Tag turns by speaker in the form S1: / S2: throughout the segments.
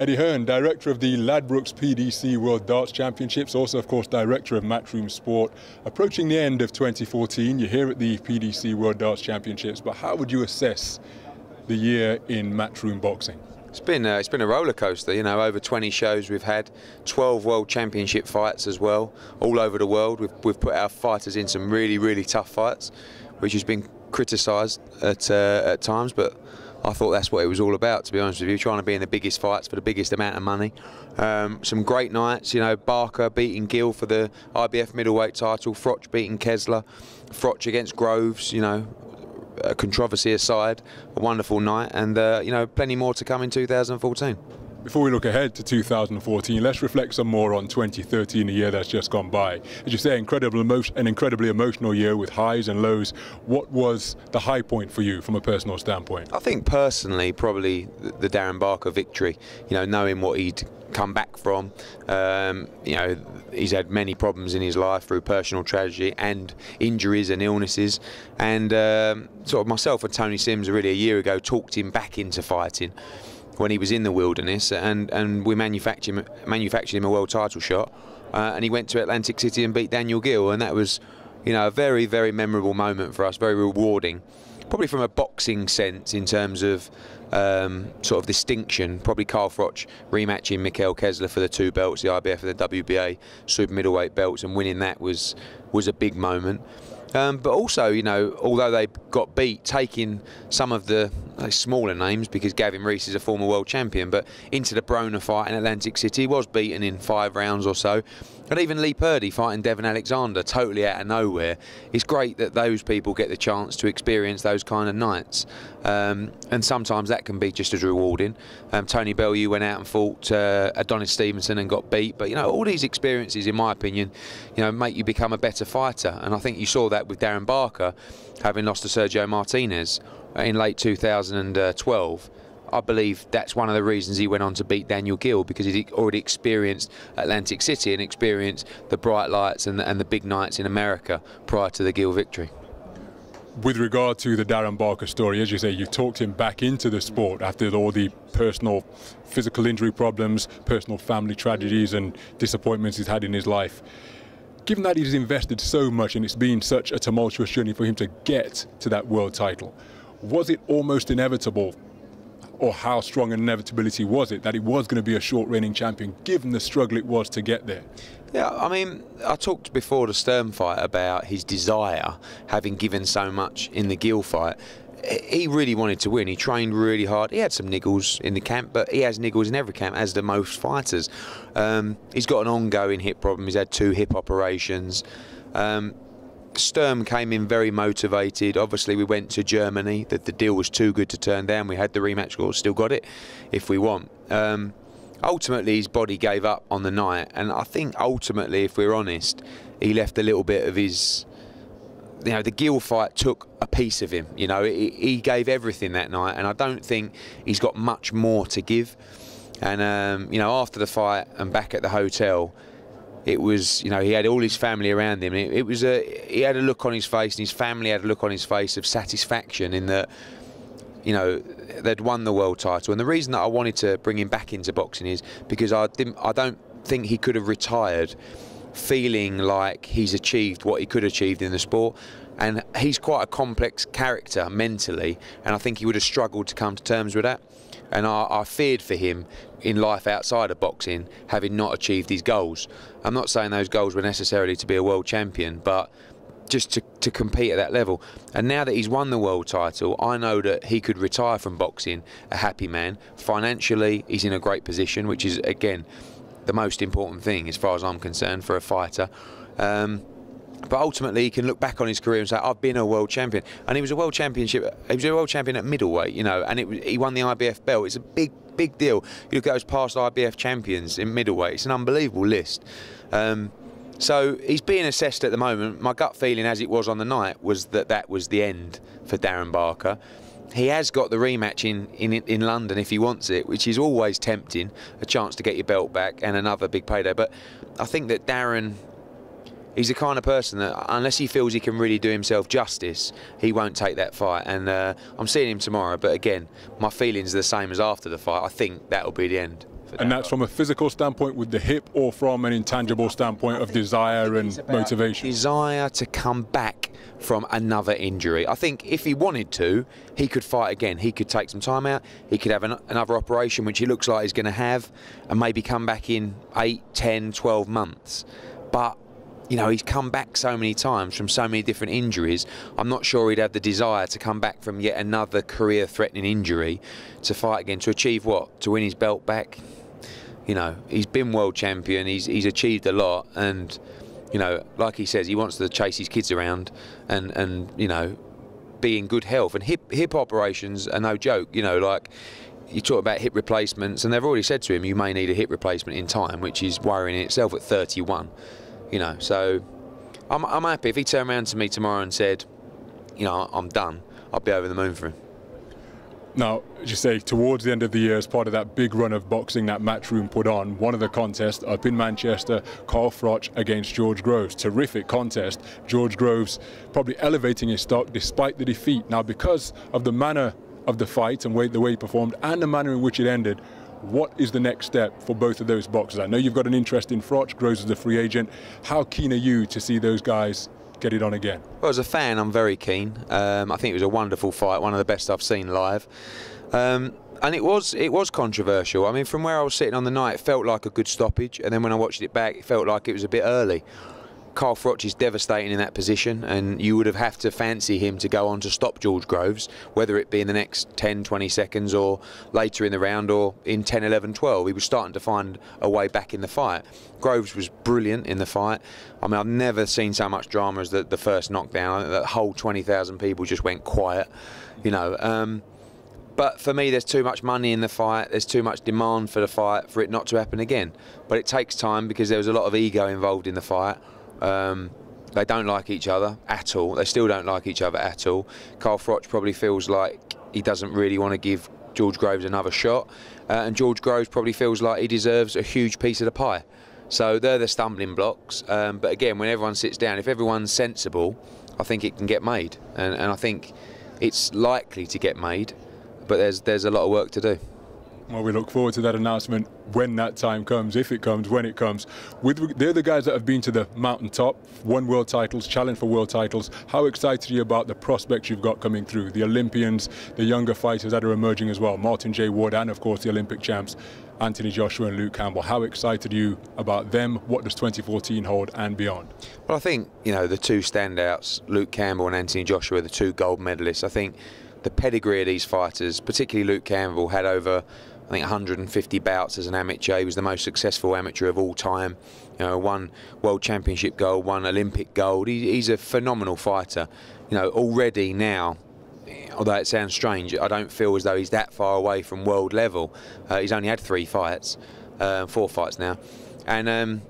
S1: Eddie Hearn, director of the Ladbrokes PDC World Darts Championships, also, of course, director of Matchroom Sport. Approaching the end of 2014, you're here at the PDC World Darts Championships, but how would you assess the year in Matchroom boxing?
S2: It's been a roller coaster, you know. Over 20 shows we've had, 12 World Championship fights as well, all over the world. We've put our fighters in some really tough fights, which has been criticised at times, but I thought that's what it was all about, to be honest with you, trying to be in the biggest fights for the biggest amount of money. Some great nights, you know, Barker beating Gill for the IBF middleweight title, Froch beating Kessler, Froch against Groves, you know, controversy aside, a wonderful night, and you know, plenty more to come in 2014.
S1: Before we look ahead to 2014, let's reflect some more on 2013, a year that's just gone by. As you say, an incredibly emotional year with highs and lows. What was the high point for you from a personal standpoint?
S2: I think personally, probably the Darren Barker victory. You know, knowing what he'd come back from. You know, he's had many problems in his life through personal tragedy and injuries and illnesses. And sort of myself and Tony Sims, really a year ago, talked him back into fighting when he was in the wilderness, and we manufactured him a world title shot, and he went to Atlantic City and beat Daniel Gill, and that was, you know, a very memorable moment for us, very rewarding, probably from a boxing sense in terms of sort of distinction. Probably Carl Froch rematching Mikhail Kessler for the 2 belts, the IBF and the WBA super middleweight belts, and winning that was a big moment. But also, you know, although they got beat, taking some of the smaller names, because Gavin Rees is a former world champion, but into the Broner fight in Atlantic City, he was beaten in 5 rounds or so. And even Lee Purdy fighting Devon Alexander totally out of nowhere. It's great that those people get the chance to experience those kind of nights. And sometimes that can be just as rewarding. Tony Bellew went out and fought Adonis Stevenson and got beat. But, you know, all these experiences, in my opinion, you know, make you become a better fighter. And I think you saw that with Darren Barker, having lost to Sergio Martinez in late 2012. I believe that's one of the reasons he went on to beat Daniel Gill, because he'd already experienced Atlantic City and experienced the bright lights and the big nights in America prior to the Gill victory.
S1: With regard to the Darren Barker story, as you say, you've talked him back into the sport after all the personal physical injury problems, personal family tragedies and disappointments he's had in his life. Given that he's invested so much and it's been such a tumultuous journey for him to get to that world title, was it almost inevitable, or how strong an inevitability was it, that he was going to be a short reigning champion, given the struggle it was to get there?
S2: Yeah, I mean, I talked before the Stern fight about his desire, having given so much in the Gill fight. He really wanted to win. He trained really hard. He had some niggles in the camp, but he has niggles in every camp, as do most fighters. He's got an ongoing hip problem. He's had 2 hip operations. Sturm came in very motivated. Obviously, we went to Germany. The deal was too good to turn down. We had the rematch clause, still got it if we want. Ultimately, his body gave up on the night, and I think ultimately, if we're honest, he left a little bit of his, you know, the Gill fight took a piece of him. You know, he gave everything that night, and I don't think he's got much more to give. And you know, after the fight and back at the hotel, it was, you know, he had all his family around him. It was he had a look on his face, and his family had a look on his face of satisfaction in that, you know, they'd won the world title. And the reason that I wanted to bring him back into boxing is because I don't think he could have retired feeling like he's achieved what he could have achieved in the sport. And he's quite a complex character mentally, and I think he would have struggled to come to terms with that. And I feared for him in life outside of boxing, having not achieved his goals. I'm not saying those goals were necessarily to be a world champion, but just to compete at that level. And now that he's won the world title, I know that he could retire from boxing a happy man. Financially, he's in a great position, which is, again, the most important thing as far as I'm concerned for a fighter. But ultimately, he can look back on his career and say, "I've been a world champion." And he was a world champion at middleweight, you know, and he won the IBF belt. It's a big deal. You look at those past IBF champions in middleweight; it's an unbelievable list. So he's being assessed at the moment. My gut feeling, as it was on the night, was that was the end for Darren Barker. He has got the rematch in London if he wants it, which is always tempting, a chance to get your belt back and another big payday. But I think that Darren, he's the kind of person that, unless he feels he can really do himself justice, he won't take that fight. And I'm seeing him tomorrow, but again, my feelings are the same as after the fight. I think that'll be the end
S1: And that's from a physical standpoint with the hip, or from an intangible standpoint of desire and motivation?
S2: Desire to come back from another injury. I think if he wanted to, he could fight again. He could take some time out. He could have another operation, which he looks like he's going to have, and maybe come back in 8, 10, 12 months. But you know, he's come back so many times from so many different injuries. I'm not sure he'd have the desire to come back from yet another career-threatening injury to fight again, to achieve what? To win his belt back? You know, he's been world champion, he's achieved a lot, and, you know, like he says, he wants to chase his kids around and you know, be in good health. And hip operations are no joke, you know, like, you talk about hip replacements, and they've already said to him, you may need a hip replacement in time, which is worrying in itself at 31. You know, so I'm happy. If he turned around to me tomorrow and said, you know, I'm done, I'd be over the moon for him.
S1: Now, as you say, towards the end of the year, as part of that big run of boxing that Matchroom put on, one of the contests up in Manchester, Carl Froch against George Groves. Terrific contest. George Groves probably elevating his stock despite the defeat. Now, because of the manner of the fight and the way he performed and the manner in which it ended, what is the next step for both of those boxers? I know you've got an interest in Froch. Groves is a free agent. How keen are you to see those guys get it on again?
S2: Well, as a fan, I'm very keen. I think it was a wonderful fight, one of the best I've seen live. And it was controversial. I mean, from where I was sitting on the night, it felt like a good stoppage, and then when I watched it back, it felt like it was a bit early. Carl Froch is devastating in that position, and you would have to fancy him to go on to stop George Groves, whether it be in the next 10, 20 seconds or later in the round or in 10, 11, 12. He was starting to find a way back in the fight. Groves was brilliant in the fight. I mean, I've never seen so much drama as the first knockdown. That whole 20,000 people just went quiet, you know. But for me, there's too much money in the fight, there's too much demand for the fight for it not to happen again. But it takes time because there was a lot of ego involved in the fight. They don't like each other at all. They still don't like each other at all. Carl Froch probably feels like he doesn't really want to give George Groves another shot, and George Groves probably feels like he deserves a huge piece of the pie. So they're the stumbling blocks. But again, when everyone sits down, if everyone's sensible, I think it can get made, and I think it's likely to get made. But there's a lot of work to do.
S1: Well, we look forward to that announcement when that time comes, if it comes, when it comes. They're the guys that have been to the mountaintop, won world titles, challenged for world titles. How excited are you about the prospects you've got coming through? The Olympians, the younger fighters that are emerging as well. Martin J. Ward and, of course, the Olympic champs, Anthony Joshua and Luke Campbell. How excited are you about them? What does 2014 hold and beyond? Well,
S2: I think, you know, the two standouts, Luke Campbell and Anthony Joshua, the two gold medalists. I think the pedigree of these fighters, particularly Luke Campbell, had over, I think, 150 bouts as an amateur. He was the most successful amateur of all time. You know, won world championship gold, won Olympic gold. He's a phenomenal fighter. You know, already now, although it sounds strange, I don't feel as though he's that far away from world level. He's only had 4 fights now. And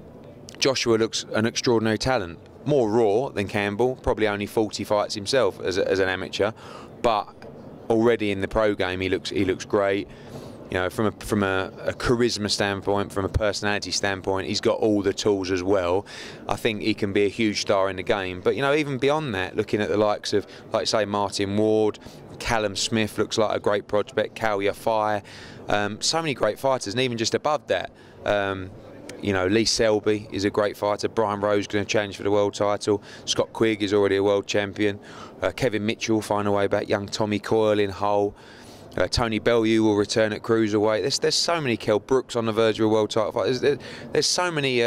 S2: Joshua looks an extraordinary talent. More raw than Campbell, probably only 40 fights himself as an amateur, but already in the pro game he looks great. You know, from a charisma standpoint, from a personality standpoint, he's got all the tools as well. I think he can be a huge star in the game. But, you know, even beyond that, looking at the likes of, like, say, Martin Ward, Callum Smith looks like a great prospect, Cal Yafai, so many great fighters. And even just above that, you know, Lee Selby is a great fighter. Brian Rowe's going to challenge for the world title. Scott Quigg is already a world champion. Kevin Mitchell find a way back. Young Tommy Coyle in Hull. Tony Bellew will return at cruiserweight. There's so many. Kell Brooks on the verge of a world title fight. There's so many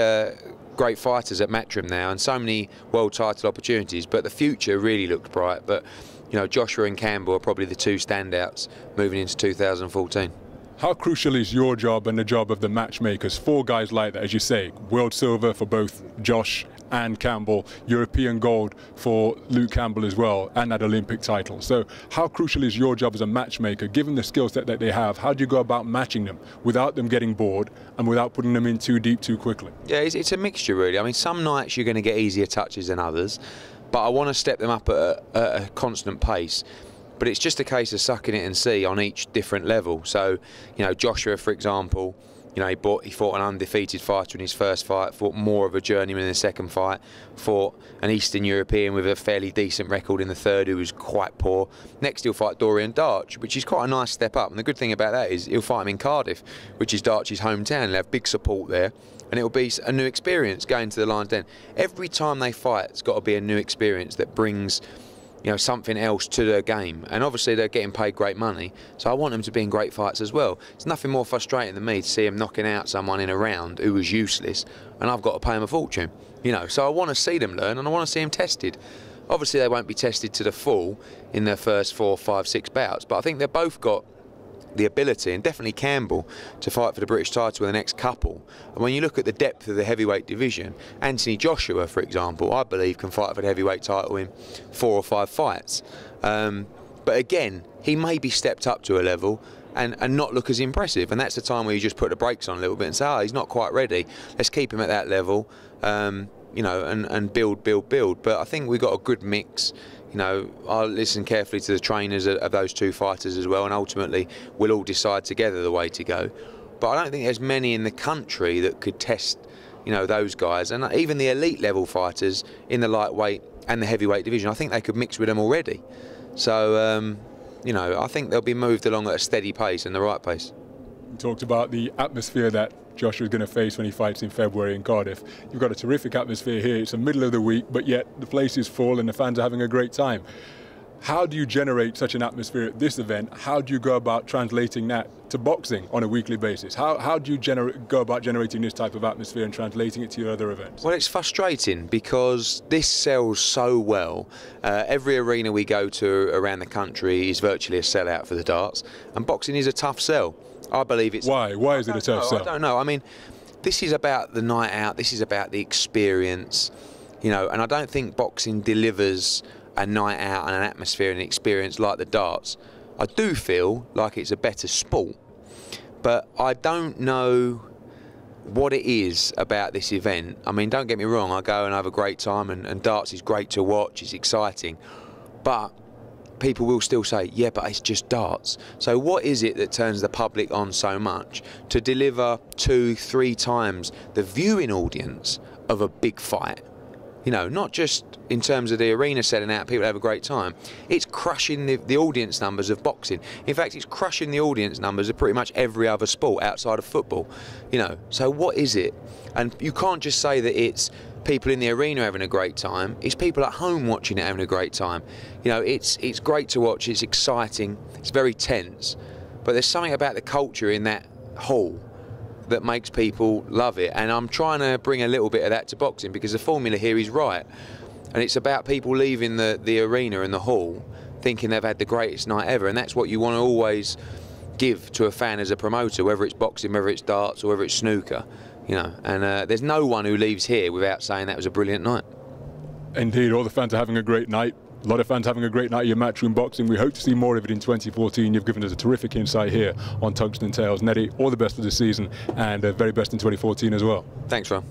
S2: great fighters at Matchroom now, and so many world title opportunities. But the future really looks bright. But, you know, Joshua and Campbell are probably the two standouts moving into 2014.
S1: How crucial is your job and the job of the matchmakers? 4 guys like that, as you say, world silver for both Josh and Campbell, European gold for Luke Campbell as well, and that Olympic title. So how crucial is your job as a matchmaker, given the skill set that they have? How do you go about matching them without them getting bored and without putting them in too deep too quickly?
S2: Yeah, it's a mixture really. I mean, some nights you're going to get easier touches than others, but I want to step them up at a constant pace. But it's just a case of sucking it and see on each different level. So, you know, Joshua, for example, You know, he fought an undefeated fighter in his first fight, fought more of a journeyman in the second fight, fought an Eastern European with a fairly decent record in the third who was quite poor. Next he'll fight Dorian Darch, which is quite a nice step up. And the good thing about that is he'll fight him in Cardiff, which is Darch's hometown. He'll have big support there. And it'll be a new experience going to the Lion's Den. Every time they fight, it's got to be a new experience that brings, you know, something else to the game. And obviously they're getting paid great money, so I want them to be in great fights as well. It's nothing more frustrating than me to see them knocking out someone in a round who was useless, and I've got to pay them a fortune. You know, so I want to see them learn, and I want to see them tested. Obviously they won't be tested to the full in their first 4, 5, 6 bouts, but I think they've both got the ability, and definitely Campbell, to fight for the British title in the next couple. And when you look at the depth of the heavyweight division, Anthony Joshua, for example, I believe can fight for the heavyweight title in 4 or 5 fights. But again, he may be stepped up to a level and not look as impressive, and that's the time where you just put the brakes on a little bit and say, oh, he's not quite ready, let's keep him at that level, you know, and build. But I think we've got a good mix. You know, I'll listen carefully to the trainers of those 2 fighters as well, and ultimately we'll all decide together the way to go. But I don't think there's many in the country that could test, you know, those guys, and even the elite level fighters in the lightweight and the heavyweight division. I think they could mix with them already. So, you know, I think they'll be moved along at a steady pace and the right pace.
S1: You talked about the atmosphere that Joshua is going to face when he fights in February in Cardiff. You've got a terrific atmosphere here. It's the middle of the week, but yet the place is full and the fans are having a great time. How do you generate such an atmosphere at this event? How do you go about translating that to boxing on a weekly basis? How do you go about generating this type of atmosphere and translating it to your other events?
S2: Well, it's frustrating because this sells so well. Every arena we go to around the country is virtually a sellout for the darts, and boxing is a tough sell. I believe it's...
S1: Why? Why is it a tough sell?
S2: I don't know. I mean, this is about the night out. This is about the experience, you know, and I don't think boxing delivers a night out and an atmosphere and an experience like the darts. I do feel like it's a better sport, but I don't know what it is about this event. I mean, don't get me wrong, I go and have a great time, and darts is great to watch, it's exciting, but people will still say, yeah, but it's just darts. So what is it that turns the public on so much to deliver 2, 3 times the viewing audience of a big fight? You know, not just in terms of the arena selling out, people have a great time. It's crushing the audience numbers of boxing. In fact, it's crushing the audience numbers of pretty much every other sport outside of football. You know, so what is it? And you can't just say that it's people in the arena having a great time. It's people at home watching it having a great time. You know, it's great to watch. It's exciting. It's very tense. But there's something about the culture in that hall that makes people love it, and I'm trying to bring a little bit of that to boxing, because the formula here is right, and it's about people leaving the arena and the hall thinking they've had the greatest night ever, and that's what you want to always give to a fan as a promoter, whether it's boxing, whether it's darts, or whether it's snooker, you know. And there's no one who leaves here without saying that was a brilliant night.
S1: Indeed, all the fans are having a great night. A lot of fans having a great night at your Matchroom Boxing. We hope to see more of it in 2014. You've given us a terrific insight here on Tungsten Tales. Neddy, all the best for this season, and very best in 2014 as well.
S2: Thanks, Ron.